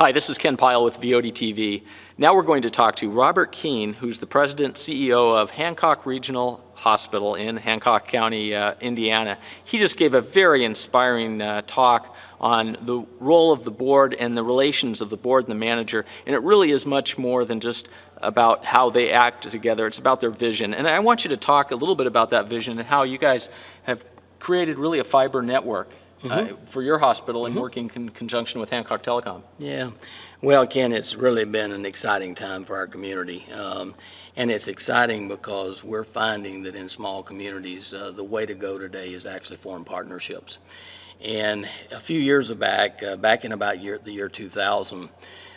Hi, this is Ken Pyle with VOD TV. Now we're going to talk to Robert Keen, who's the President CEO of Hancock Regional Hospital in Hancock County, Indiana. He just gave a very inspiring talk on the role of the board and the relations of the board and the manager, and it really is much more than just about how they act together. It's about their vision. And I want you to talk a little bit about that vision and how you guys have created really a fiber network for your hospital and working in conjunction with Hancock Telecom. Yeah, well, Ken, it's really been an exciting time for our community. And it's exciting because we're finding that in small communities, the way to go today is actually form partnerships. And a few years back, back in about the year 2000,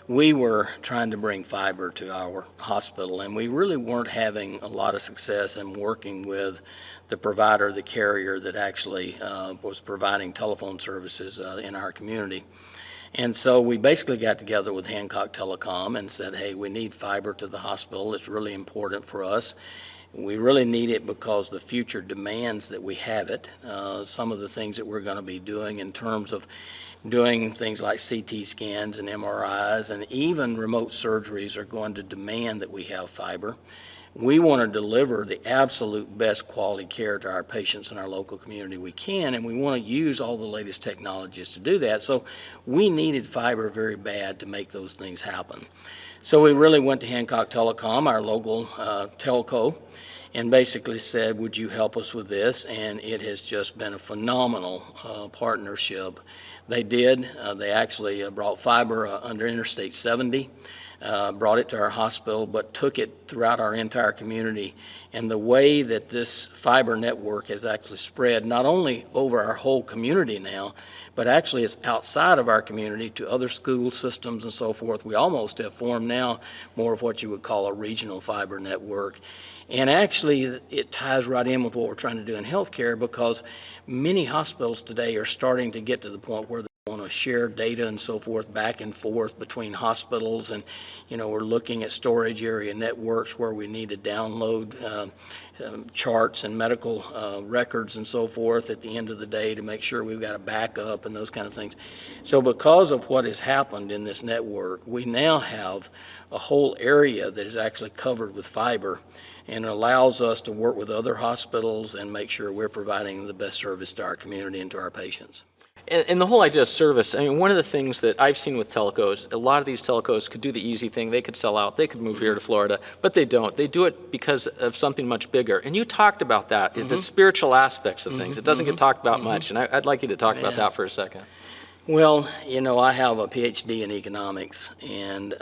we were trying to bring fiber to our hospital, and we really weren't having a lot of success in working with the provider, the carrier that actually was providing telephone services in our community. And so we basically got together with Hancock Telecom and said, hey, we need fiber to the hospital. It's really important for us. We really need it because the future demands that we have it. Some of the things that we're going to be doing in terms of doing things like CT scans and MRIs and even remote surgeries are going to demand that we have fiber. We want to deliver the absolute best quality care to our patients in our local community we can, and we want to use all the latest technologies to do that. So we needed fiber very bad to make those things happen. So we really went to Hancock Telecom, our local telco, and basically said, would you help us with this? And it has just been a phenomenal partnership. They did. They actually brought fiber under Interstate 70, brought it to our hospital, but took it throughout our entire community. And the way that this fiber network has actually spread not only over our whole community now, but actually it's outside of our community to other school systems and so forth. We almost have formed now more of what you would call a regional fiber network. And actually, it ties right in with what we're trying to do in healthcare, because many hospitals today are starting to get to the point where they want to share data and so forth back and forth between hospitals. And, you know, we're looking at storage area networks where we need to download charts and medical records and so forth at the end of the day to make sure we've got a backup and those kind of things. So because of what has happened in this network, we now have a whole area that is actually covered with fiber, and it allows us to work with other hospitals and make sure we're providing the best service to our community and to our patients. And the whole idea of service, I mean, one of the things that I've seen with telcos, a lot of these telcos could do the easy thing. They could sell out. They could move here to Florida, but they don't. They do it because of something much bigger. And you talked about that, the spiritual aspects of things. It doesn't get talked about much, and I'd like you to talk about that for a second. Well, you know, I have a PhD in economics, and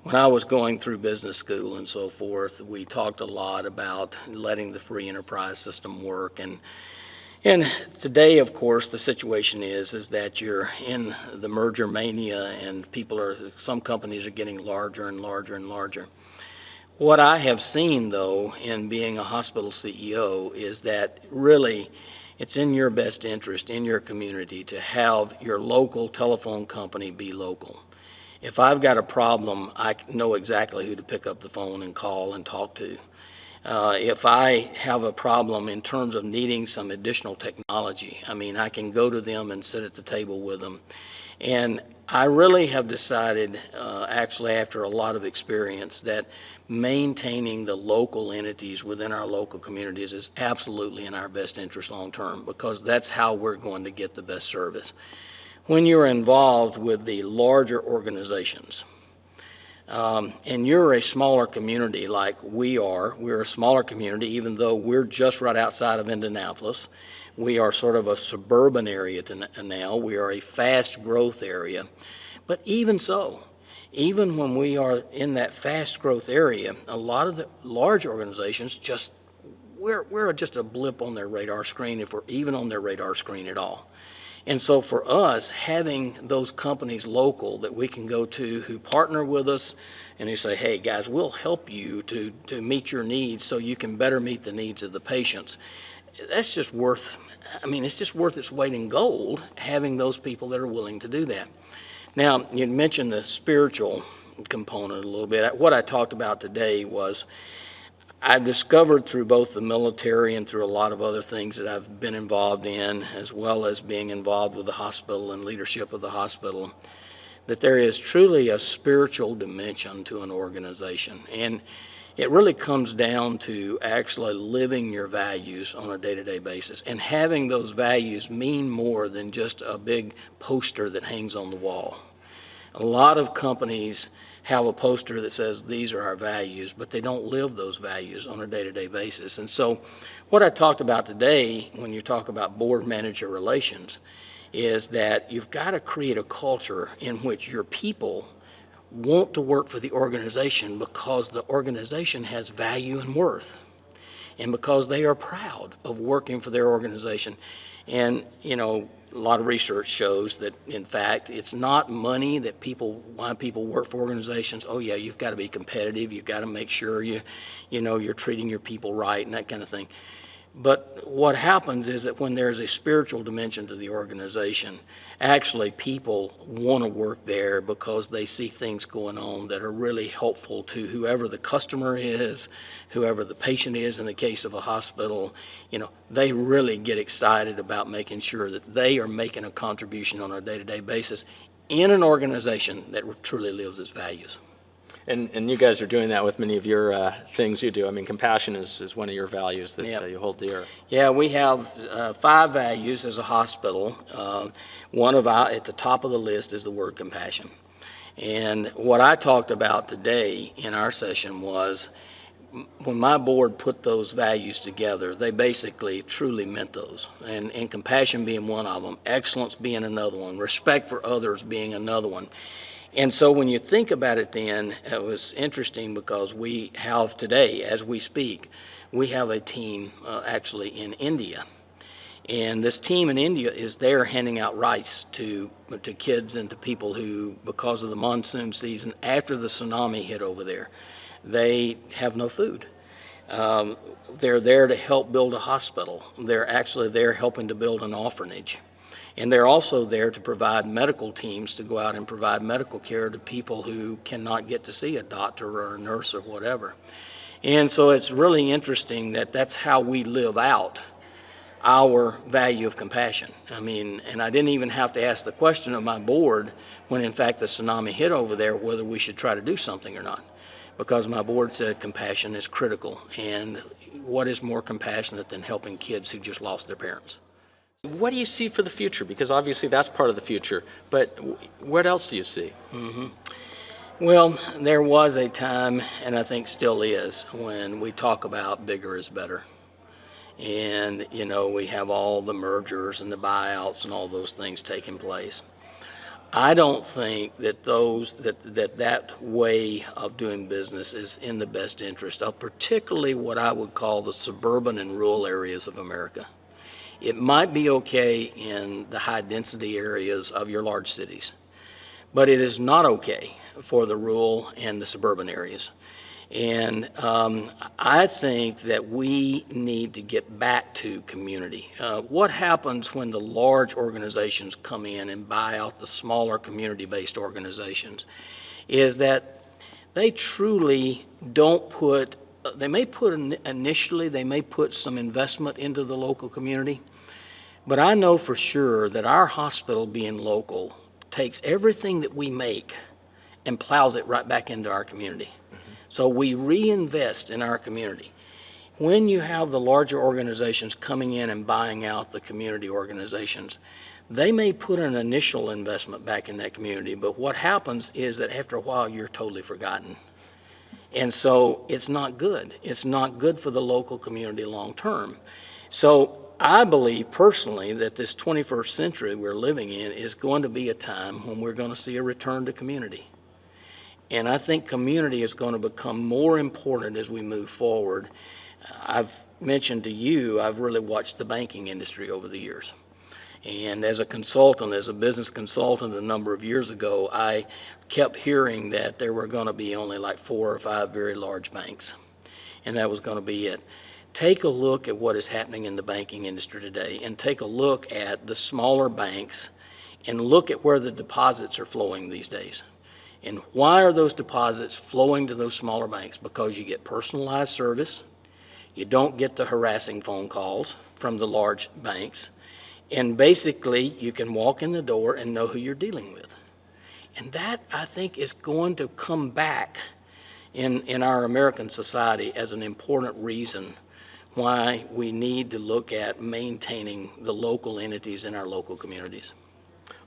when I was going through business school and so forth, we talked a lot about letting the free enterprise system work. And today, of course, the situation is that you're in the merger mania, and some companies are getting larger and larger and larger. What I have seen, though, in being a hospital CEO is that really it's in your best interest, in your community, to have your local telephone company be local. If I've got a problem, I know exactly who to pick up the phone and call and talk to. If I have a problem in terms of needing some additional technology, I mean, I can go to them and sit at the table with them. And I really have decided, actually after a lot of experience, that maintaining the local entities within our local communities is absolutely in our best interest long term, because that's how we're going to get the best service. When you're involved with the larger organizations, and you're a smaller community like we're a smaller community, even though we're just right outside of Indianapolis. We are sort of a suburban area now. We are a fast growth area. But even so, even when we are in that fast growth area, a lot of the large organizations we're just a blip on their radar screen, if we're even on their radar screen at all. And so for us, having those companies local that we can go to who partner with us and who say, hey guys, we'll help you to meet your needs so you can better meet the needs of the patients, that's just worth, I mean, it's just worth its weight in gold, having those people that are willing to do that. Now, you mentioned the spiritual component a little bit. What I talked about today was I discovered through both the military and through a lot of other things that I've been involved in, as well as being involved with the hospital and leadership of the hospital, that there is truly a spiritual dimension to an organization. And it really comes down to actually living your values on a day-to-day basis and having those values mean more than just a big poster that hangs on the wall. A lot of companies have a poster that says these are our values, but they don't live those values on a day-to-day basis. And so what I talked about today when you talk about board-manager relations is that you've got to create a culture in which your people want to work for the organization because the organization has value and worth, and because they are proud of working for their organization. And, you know, a lot of research shows that, in fact, it's not money that why people work for organizations. Oh yeah, you've got to be competitive, you've got to make sure you're treating your people right and that kind of thing. But what happens is that when there's a spiritual dimension to the organization, actually people want to work there because they see things going on that are really helpful to whoever the customer is, whoever the patient is in the case of a hospital. You know, they really get excited about making sure that they are making a contribution on a day-to-day basis in an organization that truly lives its values. And you guys are doing that with many of your things you do. I mean, compassion is one of your values that you hold dear. Yeah, we have 5 values as a hospital. One of at the top of the list is the word compassion. And what I talked about today in our session was when my board put those values together, they basically truly meant those. And compassion being one of them, excellence being another one, respect for others being another one. And so when you think about it then, it was interesting because we have today, as we speak, we have a team actually in India. And this team in India is there handing out rice to kids and to people who, because of the monsoon season, after the tsunami hit over there, they have no food. They're there to help build a hospital. They're actually there helping to build an orphanage. And they're also there to provide medical teams to go out and provide medical care to people who cannot get to see a doctor or a nurse or whatever. And so it's really interesting that that's how we live out our value of compassion. I mean, and I didn't even have to ask the question of my board when in fact the tsunami hit over there whether we should try to do something or not, because my board said compassion is critical, and what is more compassionate than helping kids who just lost their parents? What do you see for the future? Because obviously that's part of the future, but what else do you see? Well, there was a time, and I think still is, when we talk about bigger is better. And, you know, we have all the mergers and the buyouts and all those things taking place. I don't think that that way of doing business is in the best interest of particularly what I would call the suburban and rural areas of America. It might be okay in the high-density areas of your large cities, but it is not okay for the rural and the suburban areas. And I think that we need to get back to community. What happens when the large organizations come in and buy out the smaller community-based organizations is that they truly don't put they may put initially, they may put some investment into the local community, but I know for sure that our hospital being local takes everything that we make and plows it right back into our community. So we reinvest in our community. When you have the larger organizations coming in and buying out the community organizations, they may put an initial investment back in that community, but what happens is that after a while you're totally forgotten. And so it's not good. It's not good for the local community long term. So I believe personally that this 21st century we're living in is going to be a time when we're going to see a return to community. And I think community is going to become more important as we move forward. I've mentioned to you, I've really watched the banking industry over the years. And as a consultant, as a business consultant a number of years ago, I kept hearing that there were going to be only like 4 or 5 very large banks, and that was going to be it. Take a look at what is happening in the banking industry today, and take a look at the smaller banks, and look at where the deposits are flowing these days. And why are those deposits flowing to those smaller banks? Because you get personalized service, you don't get the harassing phone calls from the large banks, and basically you can walk in the door and know who you're dealing with. And that, I think, is going to come back in our American society as an important reason why we need to look at maintaining the local entities in our local communities.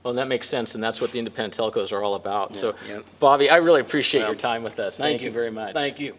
Well, that makes sense, and that's what the independent telcos are all about. So, yeah. Bobby, I really appreciate your time with us. Thank you very much. Thank you.